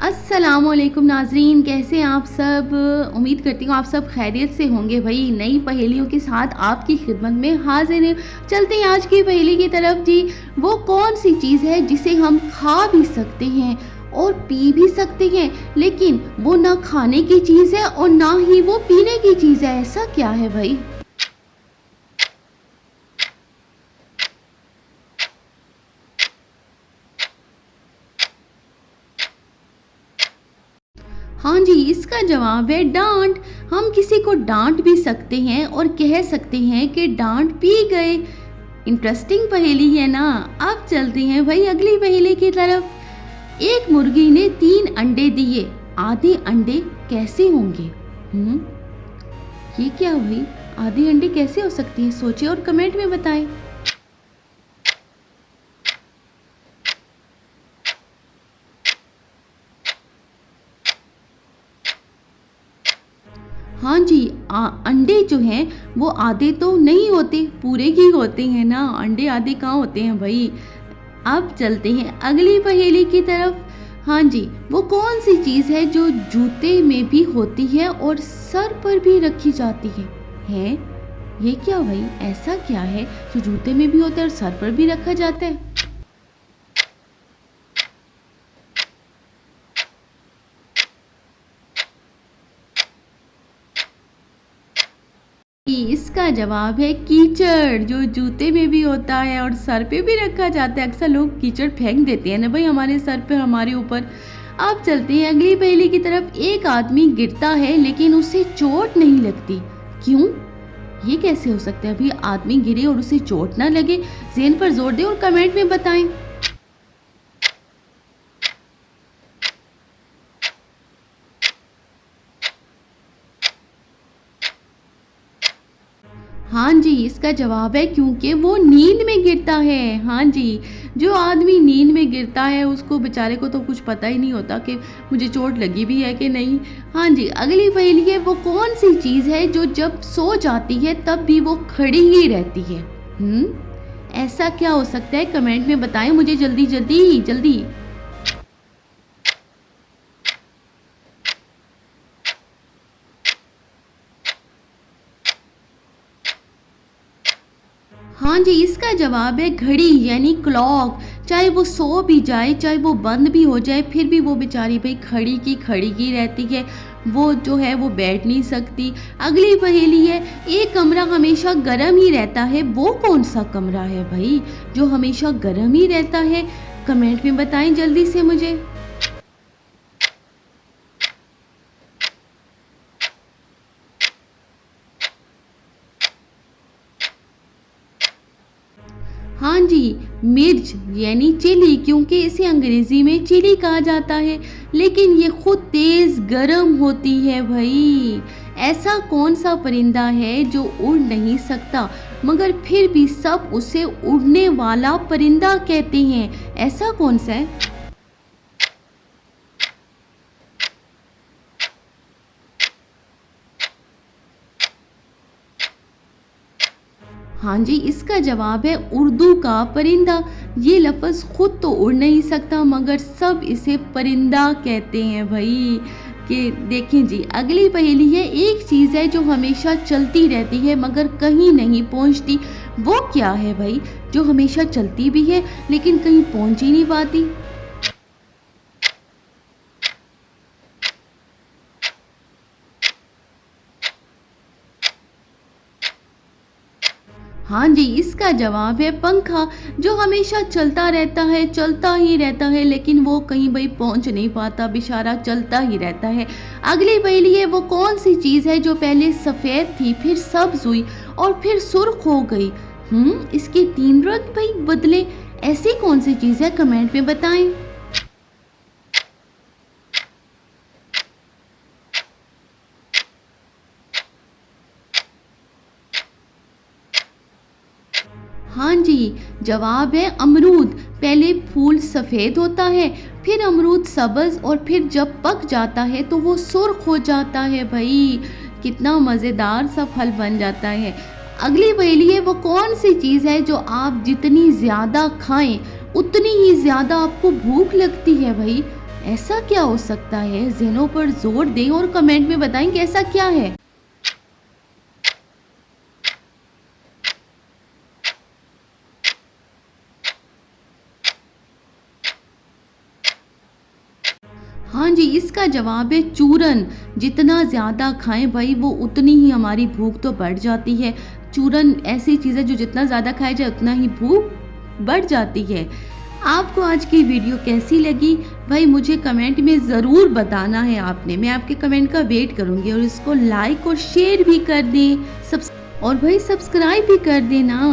अस्सलामुअलैकुम नाजरीन, कैसे हैं आप सब। उम्मीद करती हूँ आप सब खैरियत से होंगे। भाई नई पहेलियों के साथ आपकी खिदमत में हाजिर हैं। चलते हैं आज की पहेली की तरफ जी। वो कौन सी चीज़ है जिसे हम खा भी सकते हैं और पी भी सकते हैं, लेकिन वो ना खाने की चीज़ है और ना ही वो पीने की चीज़ है। ऐसा क्या है भाई। हाँ जी, इसका जवाब है डांट। हम किसी को डांट भी सकते हैं और कह सकते हैं कि डांट पी गए। इंटरेस्टिंग पहेली है ना। अब चलते हैं भाई अगली पहेली की तरफ। एक मुर्गी ने 3 अंडे दिए, आधे अंडे कैसे होंगे। ये क्या भाई, आधे अंडे कैसे हो सकते हैं। सोचिए और कमेंट में बताएं। हाँ जी, अंडे जो हैं वो आधे तो नहीं होते, पूरे ही होते हैं ना। अंडे आधे कहाँ होते हैं भाई। अब चलते हैं अगली पहेली की तरफ। हाँ जी, वो कौन सी चीज़ है जो जूते में भी होती है और सर पर भी रखी जाती है। ये क्या भाई, ऐसा क्या है जो जूते में भी होता है और सर पर भी रखा जाता है। इसका जवाब है कीचड़, जो जूते में भी होता है और सर पे भी रखा जाता है। अक्सर लोग कीचड़ फेंक देते हैं ना भाई हमारे सर पे, हमारे ऊपर। अब चलते हैं अगली पहेली की तरफ। एक आदमी गिरता है लेकिन उसे चोट नहीं लगती, क्यों। ये कैसे हो सकता है अभी, आदमी गिरे और उसे चोट ना लगे। ज़हन पर जोर दें और कमेंट में बताएं। हाँ जी, इसका जवाब है क्योंकि वो नींद में गिरता है। हाँ जी, जो आदमी नींद में गिरता है उसको बेचारे को तो कुछ पता ही नहीं होता कि मुझे चोट लगी भी है कि नहीं। हाँ जी, अगली पहेली है। वो कौन सी चीज़ है जो जब सो जाती है तब भी वो खड़ी ही रहती है। ऐसा क्या हो सकता है, कमेंट में बताएं मुझे जल्दी जल्दी जल्दी। हाँ जी, इसका जवाब है घड़ी, यानी क्लॉक। चाहे वो सो भी जाए, चाहे वो बंद भी हो जाए, फिर भी वो बेचारी भाई खड़ी की खड़ी ही रहती है। वो जो है वो बैठ नहीं सकती। अगली पहेली है। एक कमरा हमेशा गर्म ही रहता है, वो कौन सा कमरा है भाई जो हमेशा गर्म ही रहता है। कमेंट में बताएं जल्दी से मुझे। हाँ जी, मिर्च यानी चिली, क्योंकि इसे अंग्रेज़ी में चिली कहा जाता है, लेकिन ये खुद तेज़ गरम होती है भाई। ऐसा कौन सा परिंदा है जो उड़ नहीं सकता मगर फिर भी सब उसे उड़ने वाला परिंदा कहते हैं। ऐसा कौन सा है। हाँ जी, इसका जवाब है उर्दू का परिंदा। ये लफ्ज़ खुद तो उड़ नहीं सकता मगर सब इसे परिंदा कहते हैं भाई। कि देखें जी, अगली पहेली है। एक चीज़ है जो हमेशा चलती रहती है मगर कहीं नहीं पहुंचती, वो क्या है भाई जो हमेशा चलती भी है लेकिन कहीं पहुंच ही नहीं पाती। हाँ जी, इसका जवाब है पंखा, जो हमेशा चलता रहता है, चलता ही रहता है, लेकिन वो कहीं भाई पहुंच नहीं पाता, बेचारा चलता ही रहता है। अगली पहेली है। वो कौन सी चीज़ है जो पहले सफ़ेद थी, फिर सब्ज हुई और फिर सुर्ख हो गई। इसके 3 रंग भाई बदले। ऐसी कौन सी चीज़ है, कमेंट में बताएं। हाँ जी, जवाब है अमरूद। पहले फूल सफ़ेद होता है, फिर अमरूद सब्ज़ और फिर जब पक जाता है तो वो सुर्ख हो जाता है भाई। कितना मज़ेदार सा फल बन जाता है। अगली पहेली है। वो कौन सी चीज़ है जो आप जितनी ज़्यादा खाएं उतनी ही ज़्यादा आपको भूख लगती है भाई। ऐसा क्या हो सकता है? ज़हनों पर जोर दें और कमेंट में बताएं कि ऐसा क्या है। हाँ जी, इसका जवाब है चूरन। जितना ज़्यादा खाएं भाई वो उतनी ही हमारी भूख तो बढ़ जाती है। चूरन ऐसी चीज़ है जो जितना ज़्यादा खाया जाए उतना ही भूख बढ़ जाती है। आपको आज की वीडियो कैसी लगी भाई मुझे कमेंट में ज़रूर बताना है आपने। मैं आपके कमेंट का वेट करूँगी और इसको लाइक और शेयर भी कर दें और भाई सब्सक्राइब भी कर देना।